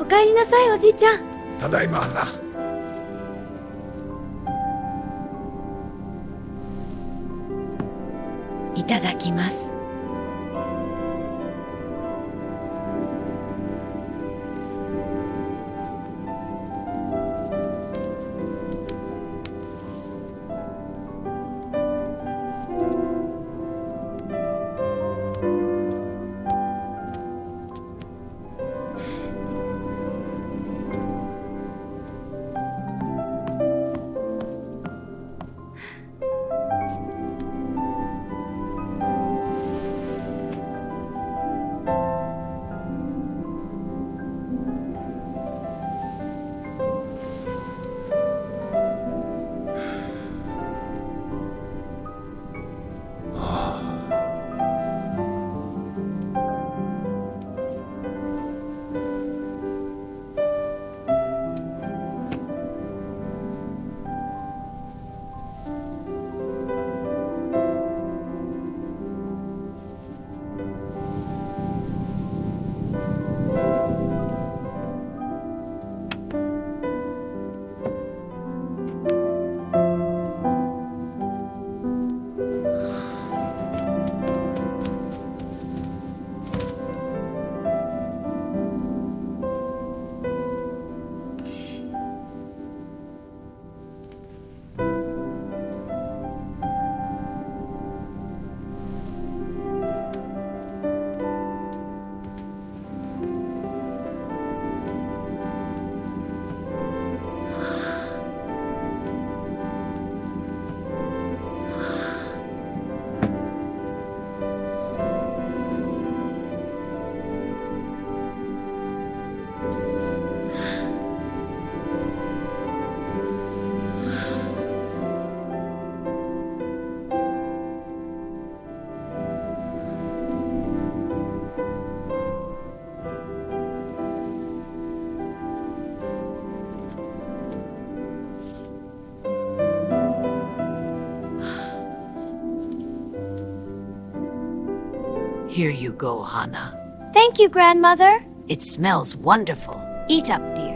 おかえりなさい、おじいちゃん。ただいま花。いただきます。Here you go, Hana. Thank you, grandmother. It smells wonderful. Eat up, dear.